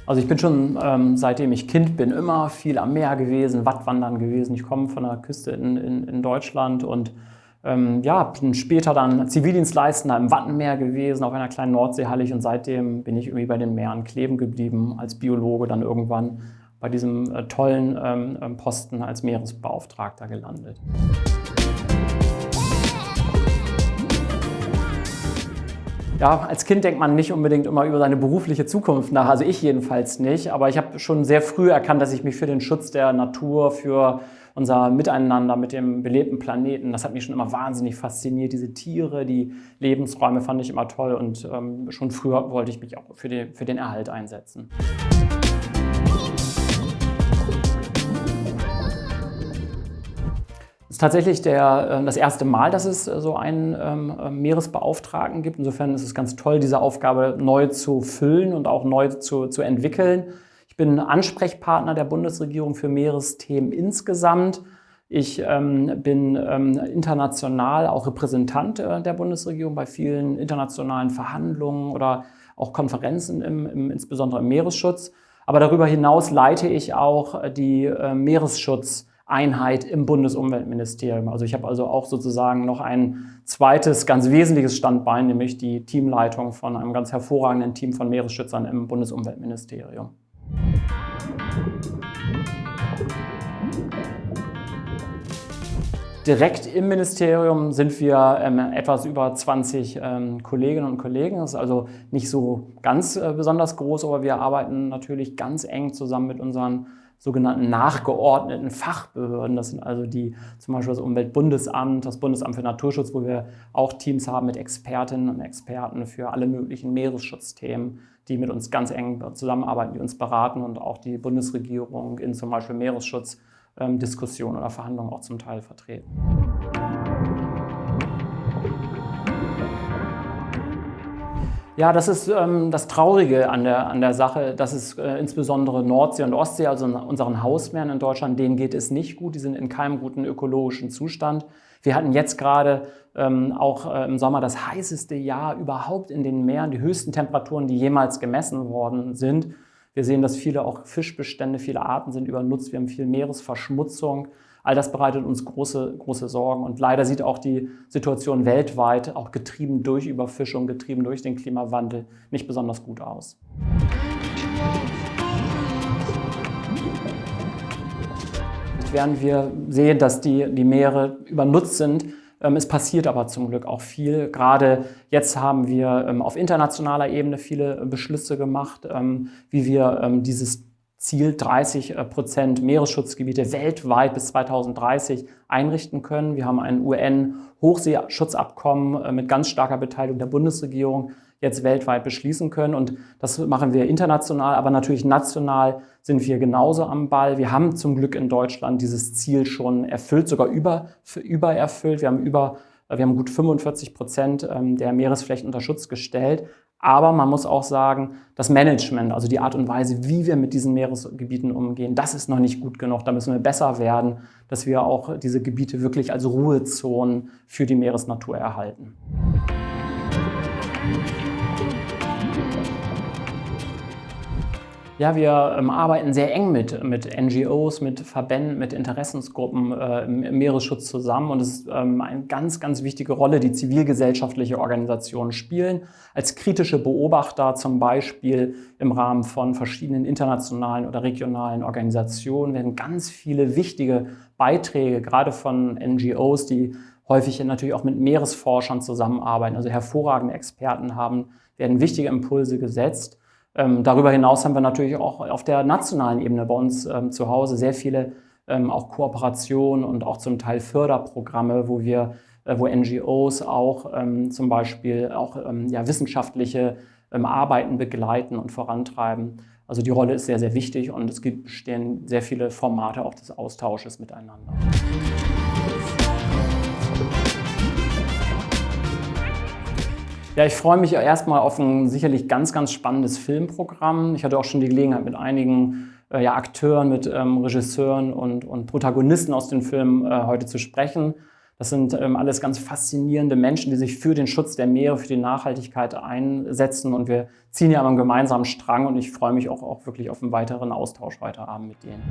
Also ich bin schon, seitdem ich Kind bin, immer viel am Meer gewesen, Wattwandern gewesen. Ich komme von der Küste in Deutschland und bin später dann Zivildienstleistender im Wattenmeer gewesen, auf einer kleinen Nordseehallig, und seitdem bin ich irgendwie bei den Meeren kleben geblieben, als Biologe dann irgendwann bei diesem tollen Posten als Meeresbeauftragter gelandet. Ja, als Kind denkt man nicht unbedingt immer über seine berufliche Zukunft nach, also ich jedenfalls nicht, aber ich habe schon sehr früh erkannt, dass ich mich für den Schutz der Natur, für unser Miteinander mit dem belebten Planeten, das hat mich schon immer wahnsinnig fasziniert. Diese Tiere, die Lebensräume fand ich immer toll, und schon früher wollte ich mich auch für den Erhalt einsetzen. Es ist tatsächlich das erste Mal, dass es so einen Meeresbeauftragten gibt. Insofern ist es ganz toll, diese Aufgabe neu zu füllen und auch neu zu entwickeln. Ich bin Ansprechpartner der Bundesregierung für Meeresthemen insgesamt. Ich bin international auch Repräsentant der Bundesregierung bei vielen internationalen Verhandlungen oder auch Konferenzen, insbesondere im Meeresschutz. Aber darüber hinaus leite ich auch die Meeresschutzeinheit im Bundesumweltministerium. Also ich habe also auch sozusagen noch ein zweites, ganz wesentliches Standbein, nämlich die Teamleitung von einem ganz hervorragenden Team von Meeresschützern im Bundesumweltministerium. Direkt im Ministerium sind wir etwas über 20 Kolleginnen und Kollegen. Das ist also nicht so ganz besonders groß, aber wir arbeiten natürlich ganz eng zusammen mit unseren sogenannten nachgeordneten Fachbehörden. Das sind also zum Beispiel das Umweltbundesamt, das Bundesamt für Naturschutz, wo wir auch Teams haben mit Expertinnen und Experten für alle möglichen Meeresschutzthemen, die mit uns ganz eng zusammenarbeiten, die uns beraten, und auch die Bundesregierung in zum Beispiel Meeresschutzdiskussionen oder Verhandlungen auch zum Teil vertreten. Ja, das ist das Traurige an der Sache, dass es insbesondere Nordsee und Ostsee, also unseren Hausmeeren in Deutschland, denen geht es nicht gut. Die sind in keinem guten ökologischen Zustand. Wir hatten jetzt gerade auch im Sommer das heißeste Jahr überhaupt in den Meeren, die höchsten Temperaturen, die jemals gemessen worden sind. Wir sehen, dass viele auch Fischbestände, viele Arten sind übernutzt. Wir haben viel Meeresverschmutzung. All das bereitet uns große Sorgen. Und leider sieht auch die Situation weltweit, auch getrieben durch Überfischung, getrieben durch den Klimawandel, nicht besonders gut aus. Während wir sehen, dass die Meere übernutzt sind, es passiert aber zum Glück auch viel. Gerade jetzt haben wir auf internationaler Ebene viele Beschlüsse gemacht, wie wir dieses Ziel 30% Meeresschutzgebiete weltweit bis 2030 einrichten können. Wir haben ein UN-Hochseeschutzabkommen mit ganz starker Beteiligung der Bundesregierung jetzt weltweit beschließen können. Und das machen wir international, aber natürlich national sind wir genauso am Ball. Wir haben zum Glück in Deutschland dieses Ziel schon erfüllt, sogar übererfüllt. Wir haben gut 45% der Meeresflächen unter Schutz gestellt. Aber man muss auch sagen, das Management, also die Art und Weise, wie wir mit diesen Meeresgebieten umgehen, das ist noch nicht gut genug. Da müssen wir besser werden, dass wir auch diese Gebiete wirklich als Ruhezonen für die Meeresnatur erhalten. Ja, wir arbeiten sehr eng mit NGOs, mit Verbänden, mit Interessensgruppen im Meeresschutz zusammen. Und es ist eine ganz wichtige Rolle, die zivilgesellschaftliche Organisationen spielen. Als kritische Beobachter zum Beispiel im Rahmen von verschiedenen internationalen oder regionalen Organisationen werden ganz viele wichtige Beiträge, gerade von NGOs, die häufig natürlich auch mit Meeresforschern zusammenarbeiten, also hervorragende Experten haben, werden wichtige Impulse gesetzt. Darüber hinaus haben wir natürlich auch auf der nationalen Ebene bei uns zu Hause sehr viele auch Kooperationen und auch zum Teil Förderprogramme, wo NGOs auch zum Beispiel auch wissenschaftliche Arbeiten begleiten und vorantreiben. Also die Rolle ist sehr wichtig, und es bestehen sehr viele Formate auch des Austausches miteinander. Ja, ich freue mich erstmal auf ein sicherlich ganz spannendes Filmprogramm. Ich hatte auch schon die Gelegenheit, mit einigen Akteuren, mit Regisseuren und Protagonisten aus den Filmen heute zu sprechen. Das sind alles ganz faszinierende Menschen, die sich für den Schutz der Meere, für die Nachhaltigkeit einsetzen. Und wir ziehen ja am gemeinsamen Strang und ich freue mich auch wirklich auf einen weiteren Austausch heute Abend mit denen.